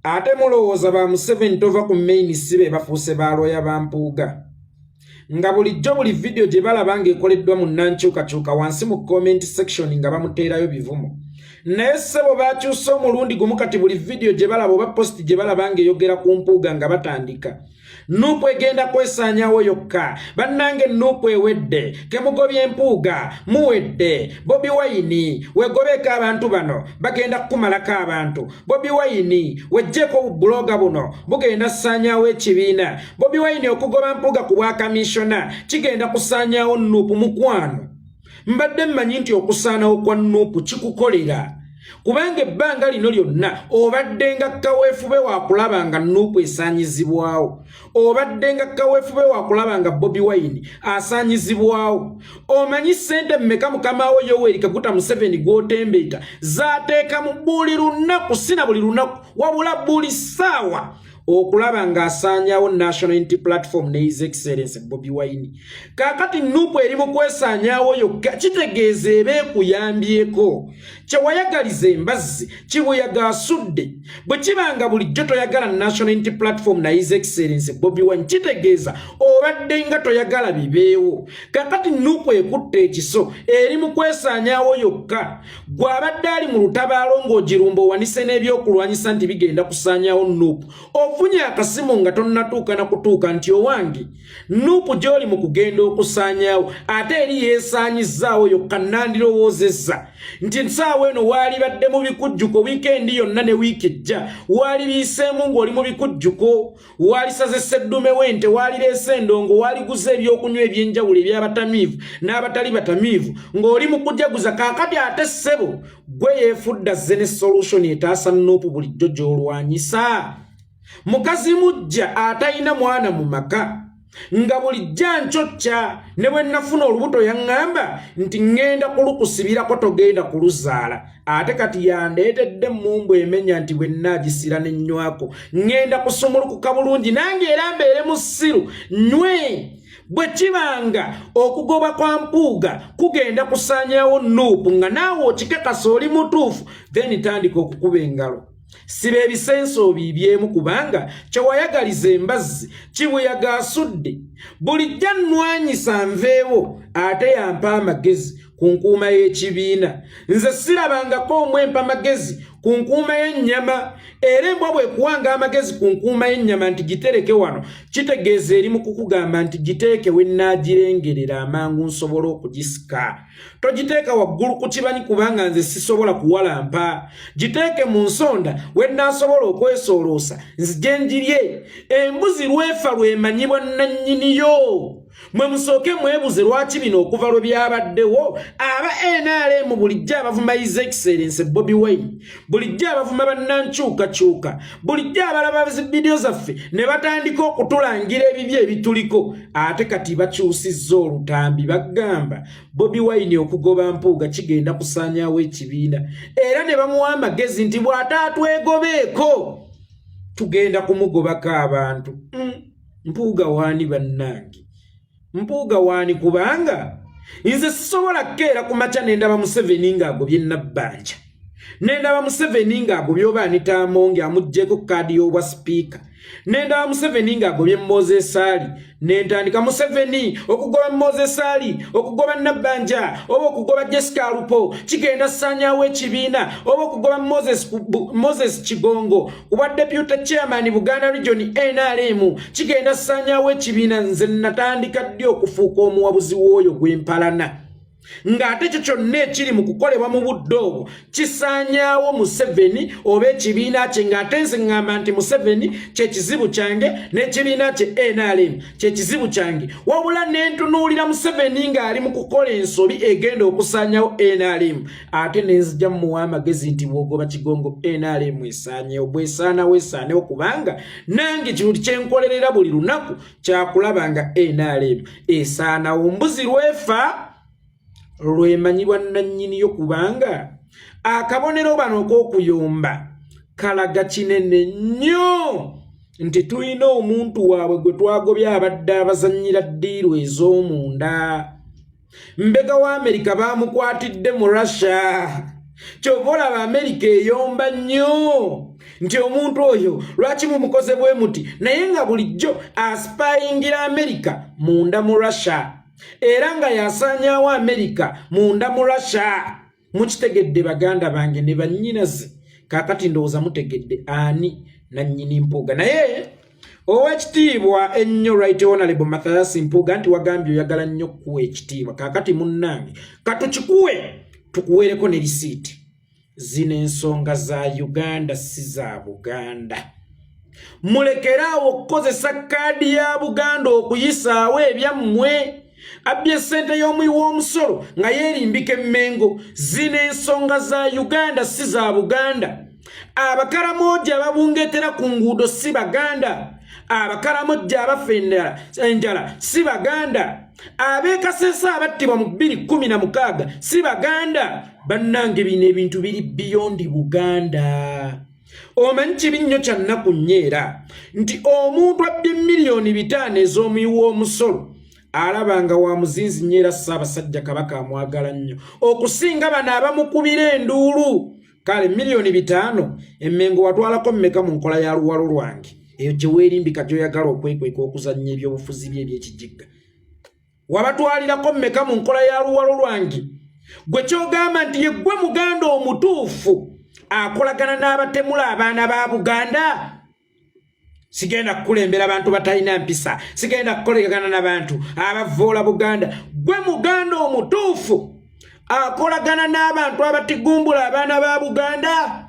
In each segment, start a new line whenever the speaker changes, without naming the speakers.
ate mulowooza ba Museveni tova ku main sibe bafuuse ba lawyer ba Mpuuga nga bulijjo buli video gye balaba ng'ekoleddwa mu nnankyukakyuka wansi mu comment section nga bamuteerayo bivumo naye ssebo bakyusa omulundi gumu kati buli video gye balaba oba post gye balaba ng'eyogera ku Mpuuga nga batandika Nupu egenda kwesaanyawo yokka bannange Nupu ewedde kemugobye Mpuuga muwedde Bobi Wine wegobeka abantu bano bagenda kumalako abantu Bobi Wine wejjeko bloga buno bugenda saanyawo ekibiina Bobi Wine okugoba Mpuuga ku bwa kamishona kigenda kusaanyawo Nupu mukwano mbadde mmanyi nti okusaanawo kwa Nupu kikukolera kubanga ebbanga lino lyonna obadde nga kaweefube wakulaba nga Nupu esaanyizibwawo obadde nga kaweefube wakulaba nga Bobi Wine asaanyizibwawo omanyi ssente mmeka mukamawo Yoweri Kaguta Museveni gw'otembeeta zaateeka mu buli lunaku sina buli lunaku wabula buli ssaawa okulaba nga asaanyawo National Unity Platform ne His Excellency Bobi Wine kakati Nupu eri mu kwesaanyawo yokka kitegeeza ebeekuyambyeko kyewayagaliza embazzi kibuyaga asudde bwe kibanga bulijjo toyagala National Unity Platform na His Excellency Bobi Wine kitegeeza obadde nga toyagala bibeewo kakati Nupu ekutte ekiso eri mu kwesaanyawo yokka gw'abadde ali mu lutabaalo ng'ogirumba owanise n'ebyokulwanyisa nti bigenda kusaanyawo Nupu ofunye akasimu nga tonnatuuka na kutuuka nti owange Nupu gy'oli mu kugenda okusaanyawo ate eri yeesaanyizzaawo yokka nandirowoozezza nti nsaawa eno waali badde mu bikujjuko wiikendi yonna ne wiiki ejja waali biiseemu ng'oli mu bikujjuko waali saze sseddume w'ente waali leese endongo waali guza ebyokunywa eby'enjawulo eby'abatamiivu n'abatali batamiivu ng'oli mu kujaguza kaakati ate ssebo gwe yeefudda zze ne solution etaasa Nupu bulijjo gy'olwanyisa mukazi mujja atalina mwana mu maka nga bulijja ncocca ne bwe nafuna olubuto yaŋŋamba nti ŋŋenda kulukusibirako togenda kuluzaala ate kati yandeetedde mmumbu emenya nti bwe nnaagisira n'ennywako ŋŋenda kusumulukuka bulungi nange era mbeere mu ssiru nywe bwe kibanga okugoba kwa Mpuuga kugenda kusaanyawo Nupu nga naawe okikakasa oli mutuufu then tandika okukuba engalo sibe ebisenso bibyemu kubanga kyewayagaliza embazzi kibuyaga asudde bulijja nnwanyisa nveewo ate yampa amagezi ku nkuuma y'ekibiina nze sirabangako omwempa amagezi ku nkuuma y'ennyama era embwa bwekuwanga amagezi ku nkuuma y'ennyama nti gitereke wano kitegeeza eri mu kukugamba nti giteeke we nnaagirengerera amangu nsobola okugisika togiteeka waggulu ku kibanyi kubanga nze sisobola kuwalampa giteeke mu nsonda we nnaasobola okwesooloosa nzije njirye embuzi lwefa lwemanyibwa nannyiniyo mwe musooke mwebuze lwaki bino okuva lwe byabaddewo aba NRM bulijjo abavuma His Excellency Bobi Wine bulijjo abavuma bannankyukakyuka bulijjo abalaba vidiyo zaffe ne batandika okutulangira ebibye ebituliko ate kati bakyusizza olutambi bagamba Bobi Wine okugoba Mpuuga kigenda kusaanyawo ekibiina era ne bamuwa amagezi nti bw'ataatwegobeeko tugenda kumugobako abantu Mpuuga waani bannange Mpuuga waani kubanga nze sisobola keera ku makya nendaba Museveni ng'agobye Nabbanja nendaba Museveni ng'agobye oba Anita Amongi amuggyeko kaadi y'obwa sipiika nendaba Museveni ng'agobye Moses Ali nentandika Museveni okugoba Moses Ali okugoba Nabbanja oba okugoba Jessica Alupo kigenda saanyawo ekibiina oba okugoba Moses Kigongo kuba deputy chairman Buganda Region NRM kigenda saanyawo ekibiina nze natandika ddi okufuuka omuwabuzi w'oyo gw'empalana ng'ate ekyo kyonna ekiri mu kukolebwa mu budde obwo kisaanyawo Museveni oba ekibiina kye ng'ate nze ŋŋamba nti Museveni kyekizibu kyange n'ekibiina kye NRM kyekizibu kyange wabula nentunuulira Museveni ng'ali mu kukola ensobi egenda okusaanyawo NRM ate nenzija mmuwa amagezi nti bw'ogoba Kigongo NRM esaanyewo bw'esaanawo esaanewo kubanga nange kintu kyenkolerera buli lunaku kyakulaba nga NRM esaanawo mbuzi lwefa lwemanyibwa nannyiniyo kubanga akabonero bano ok'okuyomba kalaga kinene nnyo nti tulina omuntu waabwe gwe twagobye abadde abazannyira ddiiru ez'omunda mbega wa Amerika baamukwatidde mu Russia kyova olaba Amerika eyomba nnyo nti omuntu oyo lwaki mumukoze bwe muti naye nga bulijjo aspyingira America munda mu Russia era nga yasanyawo America munda mu Russia. Mukitegedde baganda bange ne bannyinaze kakati ndowooza mutegedde ani nannyini Mpuuga. Naye owekitiibwa ennyo Right Honorable Mathias Mpuuga nti wagambye oyagala nnyo kuwa ekitiibwa kakati munnange katukikuwe tukuweereko ne lisiiti. Zino ensonga za Uganda si za Buganda. Mulekeraawo okukozesa kaadi ya Buganda okuyisaawo ebyammwe. Abbye ssente y'omuwi w'omusolo nga yeerimbika emmengo. Zino ensonga za Uganda si za Buganda. Abakaramoja ababungetera ku nguudo si Baganda. Abakaramoja abafa enjala si Baganda. Abeekasesa abattibwa mu 2016 si Baganda. Bannange bino ebintu biri beyond Buganda. Omanyi kibi nnyo kya nnaku nnyeera nti omuntu abbye miliyoni 5 ez'omuwi w'omusolo alabanga wa muzinzi nnyeera Ssaabasajja Kabaka amwagala nnyo okusinga bano abamukubira enduulu. Kale miliyoni 5 emmengo watwalako mmeka mu nkola ya luwalo lwange eyo gye weerimbika gy'oyagala okwekweka okuzannya ebyobufuzi bye eby'ekijjiga. Wabatwalirako mmeka mu nkola ya luwalo lwange gwe kyogamba nti ye gwe Muganda omutuufu akolagana n'abatemula abaana ba Buganda. Sigenda kukulembera abantu batalina mpisa, sigenda kukolagana n'abantu abavoola Buganda. Gwe Muganda omutuufu akolagana n'abantu abatigumbula abaana ba Buganda.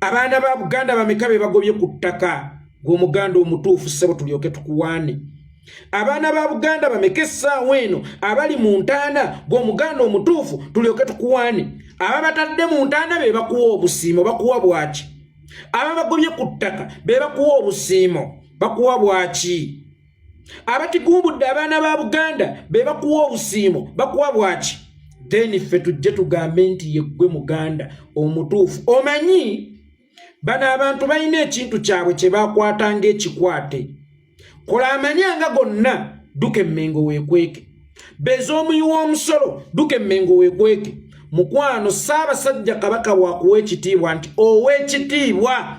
Abaana ba Buganda bameka be bagobye ku ttaka. Gwe Muganda omutuufu ssebo tulyoke tukuwaane. Abaana ba Buganda bameka essaawa eno abali mu ntaana. Gwe Muganda omutuufu tulyoke tukuwaane. Ababatadde mu ntaana be bakuwa obusiimo bakuwa bwaki. Ababagobye ku ttaka be bakuwa obusiimo bakuwa bwaki. Abatigumbudde abaana ba Buganda be bakuwa obusiimo bakuwa bwaki. Then ffe tujje tugambe nti ye gwe Muganda omutuufu. Omanyi bano abantu balina ekintu kyabwe kye bakwatanga ekikwate. Kola amanyanga gonna duke emmengo weekweke. Beza omuwi w'omusolo duke emmengo weekweke. Mukwano Ssaabasajja Kabaka bw'akuwa ekitiibwa nti ow'ekitiibwa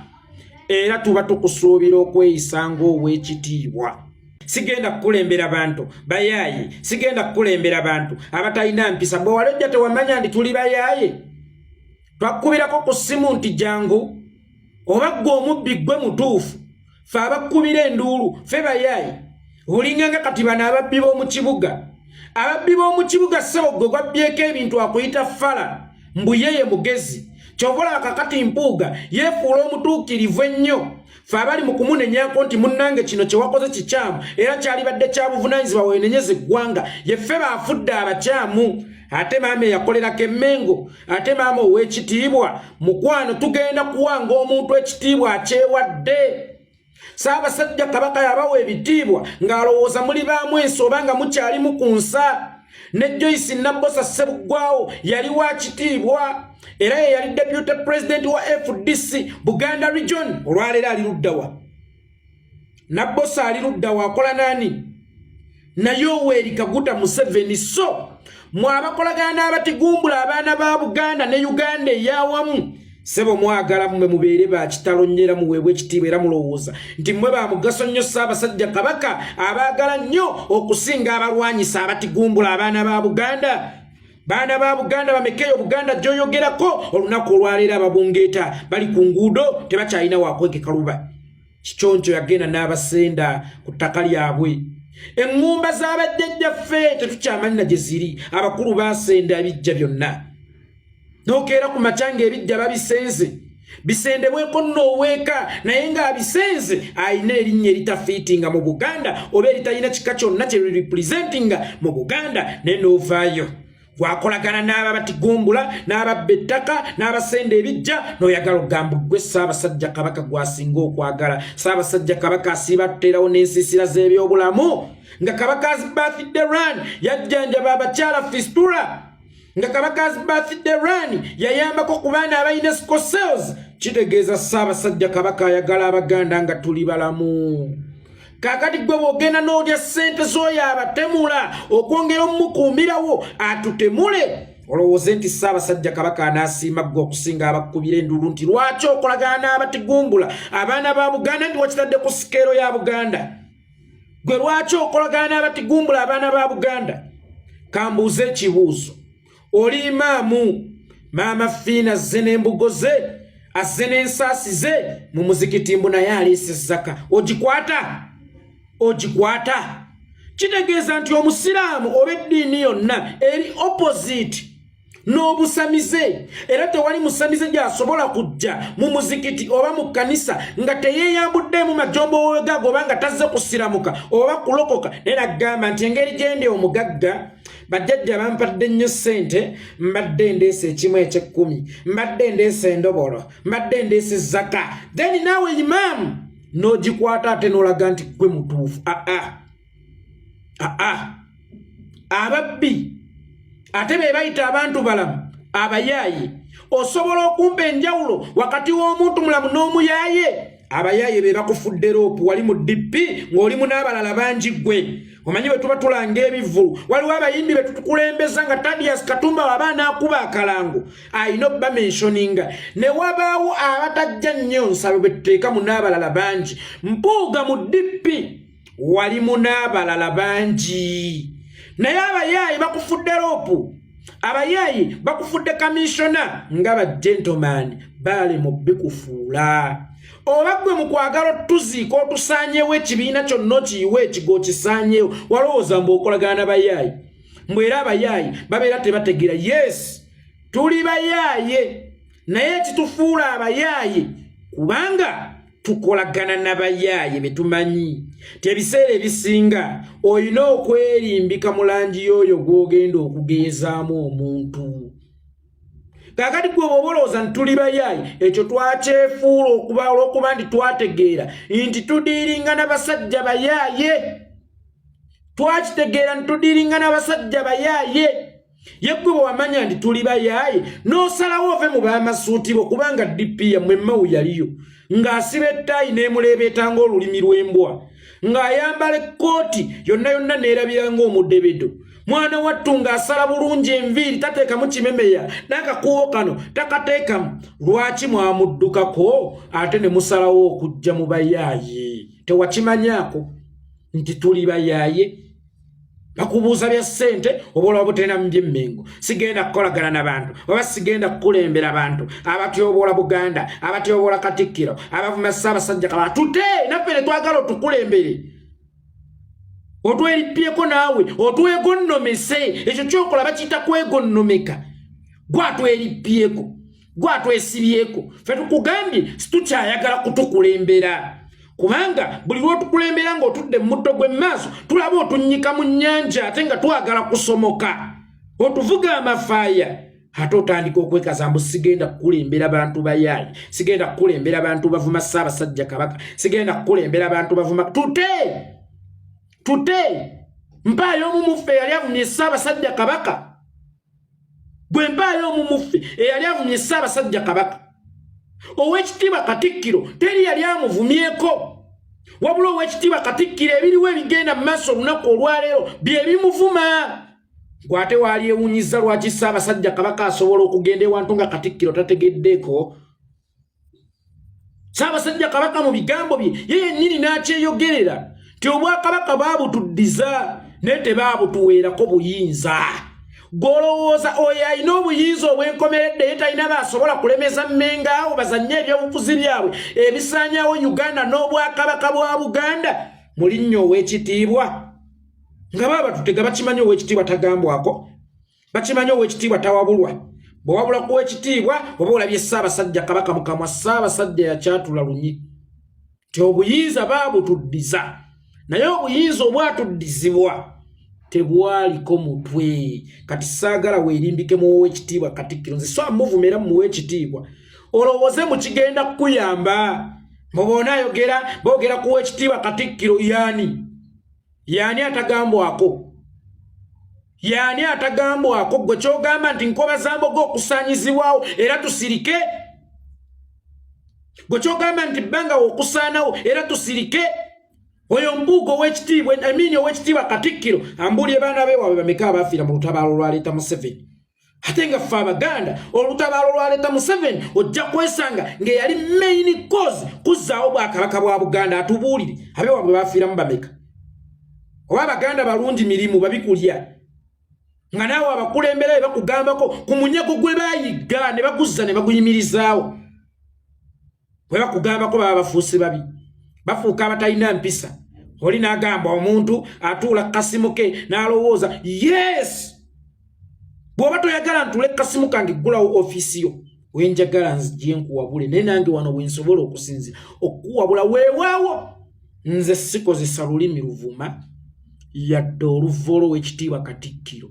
era tuba tukusuubira okweyisa ng'ow'ekitiibwa. Sigenda kukulembera bantu bayaaye, sigenda kukulembera bantu abatalina mpisa. Bwe walejja tewamanya nti tuli bayaaye. Twakubirako ku ssimu nti jangu oba ggwe omubbi ggwe mutuufu ffe abakubira enduulu ffe bayaaye. Olinganga kati bano ababbi b'omu kibuga. Ababbi b'omu kibuga ssebo gwe gwabbyeko ebintu akuyita fala mbu yeye mugezi. Kyobola kakati Mpuuga yeefuula omutuukirivu ennyo. Ffe abali mu kumunenyako nti munnange kino kye wakoze kikyamu era kyalibadde kya buvunaanyizibwa weenenyeza eggwanga. Ye ffe baafudde abakyamu. Ate maama eyakolerako emmengo, ate maama ow'ekitiibwa. Mukwano tugenda kuwanga omuntu ekitiibwa akyewadde. Ssaabasajja Kabaka yabawa ebitiibwa ng'alowooza muli baamu ensi oba nga mukyalimu ku nsa. Ne Joyce Nabbosa Ssebuggwawo yali wa kitiibwa era ye yali deputy president wa FDC Buganda region. Olwaleero ali ludda wa? Nabbosa ali ludda wa akola nani? Naye Yoweri Kaguta Museveni. So mwabakolagana n'abatigumbula abaana ba Buganda ne Uganda ey'awamu. Sebo mwagala mmwe mubeere ba kitalonyera muweebwe ekitiibwa era mulowooza nti mmwe ba mugaso nnyo Ssaabasajja Kabaka abaagala nnyo okusinga abalwanyisa abatigumbula abaana ba Buganda. Baana ba Buganda bamekeyo Buganda gy'oyogerako olunaku olwaleero ababungeeta bali ku nguudo tebakyalina waakwegeka luba. Kikyoncho yagenda n'abasenda ku ttaka lyabwe. Eŋŋumba z'abajjajjaffe tetukyamanyi gye ziri. Abakulu baasenda ebijja byonna. Nokeera ku macanga ebijja babisenze. Bisendebweko nno oweeka naye ng'abisenze alina erinnya eritafiitinga mu Buganda oba eritalina kika kyonna kye representinga mu Buganda ne noovaayo. Bwakolagana n'aba batigumbula n'ababba ettaka n'abasenda ebijja n'oyagala okugamba ggwe Ssaabasajja Kabaka gw'asinga okwagala. Ssaabasajja Kabaka asiiba tuteerawo n'ensiisira z'ebyobulamu nga Kabaka's birthday run yajjanjaba abakyala fistula. Nga Kabaka's birthday run yayambako ku baana abalina sickle cells. Kitegeeza Ssaabasajja Kabaka ayagala Abaganda nga tuli balamu. Kakati gwe bw'ogenda n'olya ssente z'oyo abatemula okwongera omukuumirawo atutemule olowooza nti Ssaabasajja Kabaka anaasiima ggwe okusinga abakubira endulu nti lwaki okolagana n'abatigumbula abaana ba Buganda nti wakitadde ku sikeero ya Buganda gwe lwaki okolagana n'abatigumbula abaana ba Buganda kambuuze ekibuuzo oli imaamu maama Fiina azze n'embugo ze azze n'ensaasi ze mu muzikiti mbu naye aliisa ezzaka ogikwata kitegeeza nti omusiraamu oba eddiini yonna eri opposite n'obusamize era tewali musamize gy'asobola kujja mu muzikiti oba mu kkanisa nga teyeeyambuddemu majombo wegago oba nga tazze kusiramuka oba kulokoka naye nagamba nti engeri gyendi omugagga bajjajja bampadde nnyo ssente mbadde ndeesa ekimu eky'ekkumi mbadde ndeesa endobolo mbadde ndeesa ezzaka then naawe imaamu n'ogikwata ate n'olaga nti gwe mutuufu ababbi ate be bayita abantu balamu abayaaye osobola okumpa enjawulo wakati w'omuntu mulamu n'omuyaaye abayaaye be bakufudde roopu wali mu DP ng'olimu n'abalala bangi gwe omanyi bwe tuba tulanga ebivulu waliwo abayimbi be tukulembeza nga Tadias Katumba waba n'akuba akalango ayina obba mentioninga ne wabaawo abatajja nnyo nsabe bwe tuteeka mu n'abalala bangi Mpuuga mu DP walimu n'abalala bangi naye abayaayi bakufudde roopu abayaayi bakufudde kamishona nga ba gentleman bale mu bikufuula oba gwe mu kwagala tuziika otusaanyeewo ekibiina kyonna okiyiwe ekigo kisaanyeewo walowooza mbu okolagana n'abayaayi mbw era abayaayi babeera tebategeera yes tuli bayaaye naye ekitufuula abayaaye kubanga tukolagana n'abayaaye betumanyi tebiseera ebisinga olina okwerimbika mu langi y'oyo gw'ogenda okugeezaamu omuntu kakati gwe bw'obolooza nti tuli bayaaye ekyo twakyefuula olw'okuba nti twategeera nti tudiiringa n'abasajja bayaaye twakitegeera nti tudiiringa n'abasajja bayaaye ye gwe bwe wamanya nti tuli bayaaye n'osalawo ove mu baamasuuti bo kubanga DP yammwe Mmawu yaliyo ng'asiba ettaayi n'emuleebeeta ng'olulimi lw'embwa ng'ayambala ekkooti yonna yonna neerabira ng'omudebedo mwana wattu ng'asala bulungi enviiri tateekamu kimemeya n'akakuubo kano takateekamu lwaki mwamuddukako ate ne musalawo okujja mu bayaaye tewakimanyaako nti tuli bayaaye bakubuuza bya ssente oboolwa butena mu by'emmengo sigenda kukolagana n'abantu oba sigenda kukulembera abantu abatyoboola Buganda abatyoboola Katikkiro abavuma Ssaabasajja Kabaka tute naffe ne twagala otukulembere otwerippyeko naawe otwegonnomese ekyo kyokola bakiyita kwegonnomeka gwatwerippyeko gwatwesibyeko ffe tukugambye situkyayagala kutukulembera kubanga buli lw'otukulembera ng'otudde mu mutto gw'emmaaso tulaba otunnyika mu nnyanja ate nga twagala kusomoka otuvuga amafaaya ate otandika okwekaza mbu sigenda kukulembera abantu bayaayi sigenda kukulembera abantu bavuma Ssaabasajja Kabaka sigenda kukulembera abantu bavuma tute mpaayo omu muffe eyali avumye Ssaabasajja Kabaka bwe mpaayo omu muffe eyali avumye Ssaabasajja Kabaka Owekitiibwa Katikkiro teri yali amuvumyeko wabula Owekitiibwa Katikkiro ebiriwo ebigenda mu maaso olunaku olwaleero bye bimuvuma gwate waali ewunyiza lwaki Ssaabasajja Kabaka asobola okugenda ewantu nga Katikkiro tategeddeeko Ssaabasajja Kabaka mu bigambo bye ye yennyini n'akyeyogerera ti Obwakabaka baabutuddiza naye tebaabutuweerako buyinza golowooza oyo alina obuyinza obwenkomeredde ye talina baasobola kulemeza mmenga awo bazannye ebyobufuzi byabwe ebisaanyawo Uganda n'Obwakabaka bwa Buganda mu linnya Owekitiibwa nga baba tutega bakimanyi Owekitiibwa tagambwako bakimanyi Owekitiibwa tawabulwa bwe wabula ku Owekitiibwa oba olabye Ssaabasajja Kabaka mu kamwa Ssaabasajja yakyatula lunyi ti obuyinza baabutuddiza naye obuyinza obwatuddizibwa tebwaliko mutwe kati saagala weerimbikemu Owekitiibwa Katikkiro nze so amuvumera mu Owekitiibwa olowooze mu kigenda kukuyamba mubona boogera ku Owekitiibwa Katikkiro yaani atagambwako gwe kyogamba nti nkoba zambogo okusaanyizibwawo era tusirike gwe kyogamba nti bbanga okusaanawo era tusirike oyo Mpuuga Owekitiibwa Katikkiro ambuulye baana be waabwe bameka abaafiira mu lutabaalo lwaleeta Museveni ate nga ffe Abaganda olutabaalo lwaleeta Museveni ojja kwesanga ng'eyali main cause kuzzaawo Bwakabaka bwa Buganda. Atubuulire abeewabwe baafiiramu bameka? Oba Abaganda balungi mirimu babikulya nga naawe abakulembera be bakugambako ku munyago gwe baayigga ne baguzza ne baguyimirizaawo. Bwe bakugambako baba bafuuse babi, bafuuka abatalina mpisa. Oli n'agamba omuntu atuula kasimu ke n'alowooza yes bw'oba toyagala ntule kasimu kange ggulawo ofiisi yo wenjagala nzije nkuwabule naye nange wano bwensobola okusinzira okuwabula weewaawo nze sikozesa lulimi luvuma yadde oluva olw'ekitiibwa Katikkiro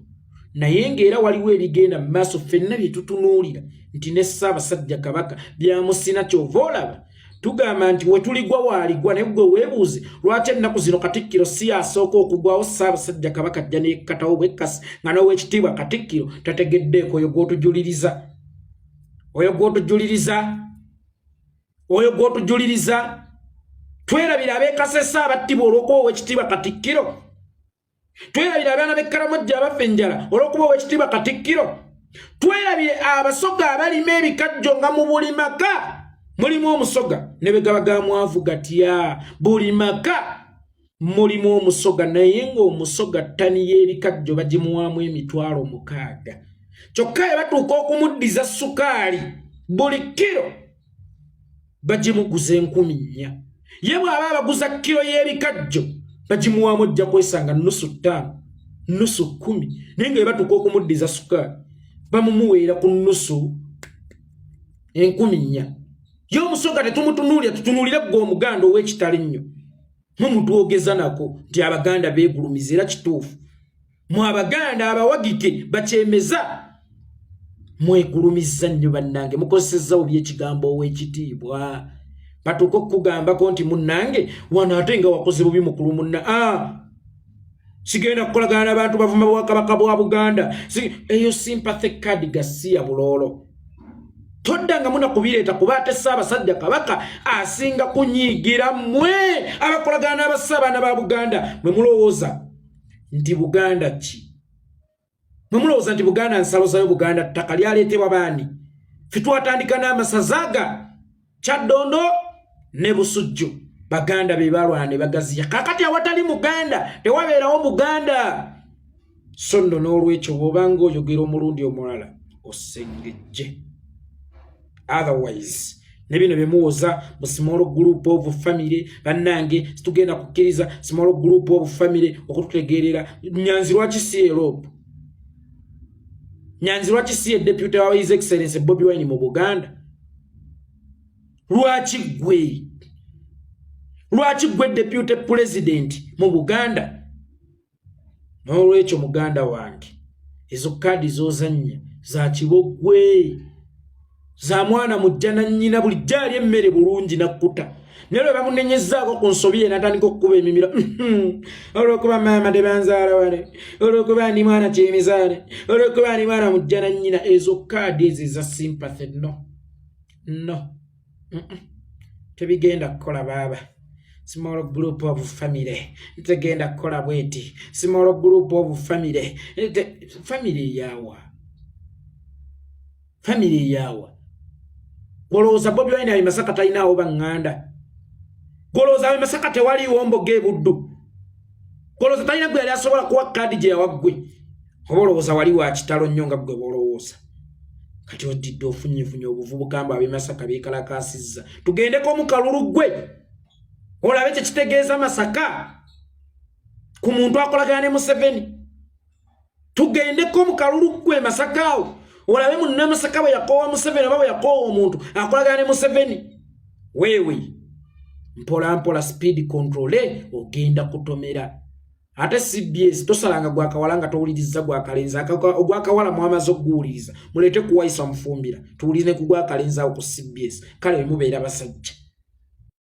naye ng'era waliwo ebigenda mu maaso ffenna bye tutunuulira nti ne Ssaabasajja Kabaka byamusina kyova olaba tugamba nti we tuligwa waaligwa naye gwe weebuuze lwaki ennaku zino Katikkiro si yasooka okugwawo Ssaabasajja Kabaka ajja nekkatawo bwekkasi nga n'ow'ekitiibwa Katikkiro tategeddeeko oyo gw'otujuliriza twerabira abeekase Ssaabattibwa olw'okuba ow'ekitiibwa Katikkiro twerabire abaana b'Ekkaramojja abaffe enjala olw'okuba ow'ekitiibwa Katikkiro twerabire abasoga abalima ebikajjo nga mu buli maka mulimu omusoga ne bwe gaba ga mwavu gatya buli maka mulimu omusoga naye ng'omusoga ttani y'ebikajjo bagimuwaamu $600 kyokka ye batuuka okumuddiza sukaali buli kiro bagimuguza $4,000 ye bw'aba abaguza kiro y'ebikajjo bagimuwaamu ojja kwesanga $5, $10, naye nga ye batuuka okumuddiza sukaali bamumuweera ku $1,400. Yo omusoga tetumutunuulira tutunuulire gwe Omuganda ow'ekitali nnyo mumutwogeza nako nti Abaganda beegulumiza era kituufu mu Abaganda abawagike bakyemeza mwegulumiza nnyo bannange mukozesezza bubi ekigambo ow'ekitiibwa batuuka okukugambako nti munnange wano ate nga wakoze bubi mukulu munna sigenda kukolagana n'abantu bavuma Bwakabaka bwa Buganda eyo sympathy card gasiya buloolo toddanga munakubireeta kuba ate Ssaabasajja Kabaka asinga kunyiigira mmwe abakolagana n'abassaabana ba Buganda mwe mulowooza nti Buganda ki? Mwe mulowooza nti Buganda nsalo zayo Buganda ttaka lyaleetebwa baani? Ffe twatandika n'amasazaaga Kyaddondo ne Busujju Baganda be balwana ne bagaziya kakati awatali Muganda tewabeerawo Muganda so nno n'olwekyo bw'obanga oyogera omulundi omulala osengejje. Otherwise nebino bemuwoza mu small group of family bannange situgenda kukkiriza small group of family okututegeerera Nyanzi lwaki si Europe Nyanzi lwaki si deputy wa His Excellency Bobi Wine mu Buganda lwaki gwe deputy president mu Buganda n'olwekyo Muganda wange ezo kadi zozanya za kibogwe za mwana mujjana nnyina buli jali emmere bulungi nakkuta nero bamunenyezaako ku nsobi ye natandika okukuba emimiro olw'okuba maama tebanzaala wane olw'okuba ndi mwana kyemizaale olw'okuba ndi mwana mujjana nnyina ezo kaadi ezo eza sympathy no tebigenda kukola baaba small group of family tegenda kukola bweti small group of family family yawa golooza Bobi Wine ali Masaka talinawo baŋŋanda golooza ali Masaka tewaliwo mboga ebuddu golooza talina gwe yali asobola kuwa kaadi gye yawaggwe oba olowooza wali wa kitalo nnyo nga gwe bolowooza kati odidde ofunyefunye obuvubuka mbu ab'e Masaka beekalakaasizza tugendeko mu kalulu gwe olabe kye kitegeeza Masaka ku muntu akolagana ne Museveni tugendeko mu kalulu gwe Masaka awo olabe munna Masaka bwe yakoowa Museveni oba bwe yakoowa omuntu akolagana ne Museveni weewe mpola mpola speed control ogenda kutomera ate CBS tosalanga gwakawala nga towuliriza gwakalenza ogwakawala mwamaze okuwuliriza mulete kuwayisa mufumbira tuwulirize ku gwakalenza awo ku CBS kale mubeera basajja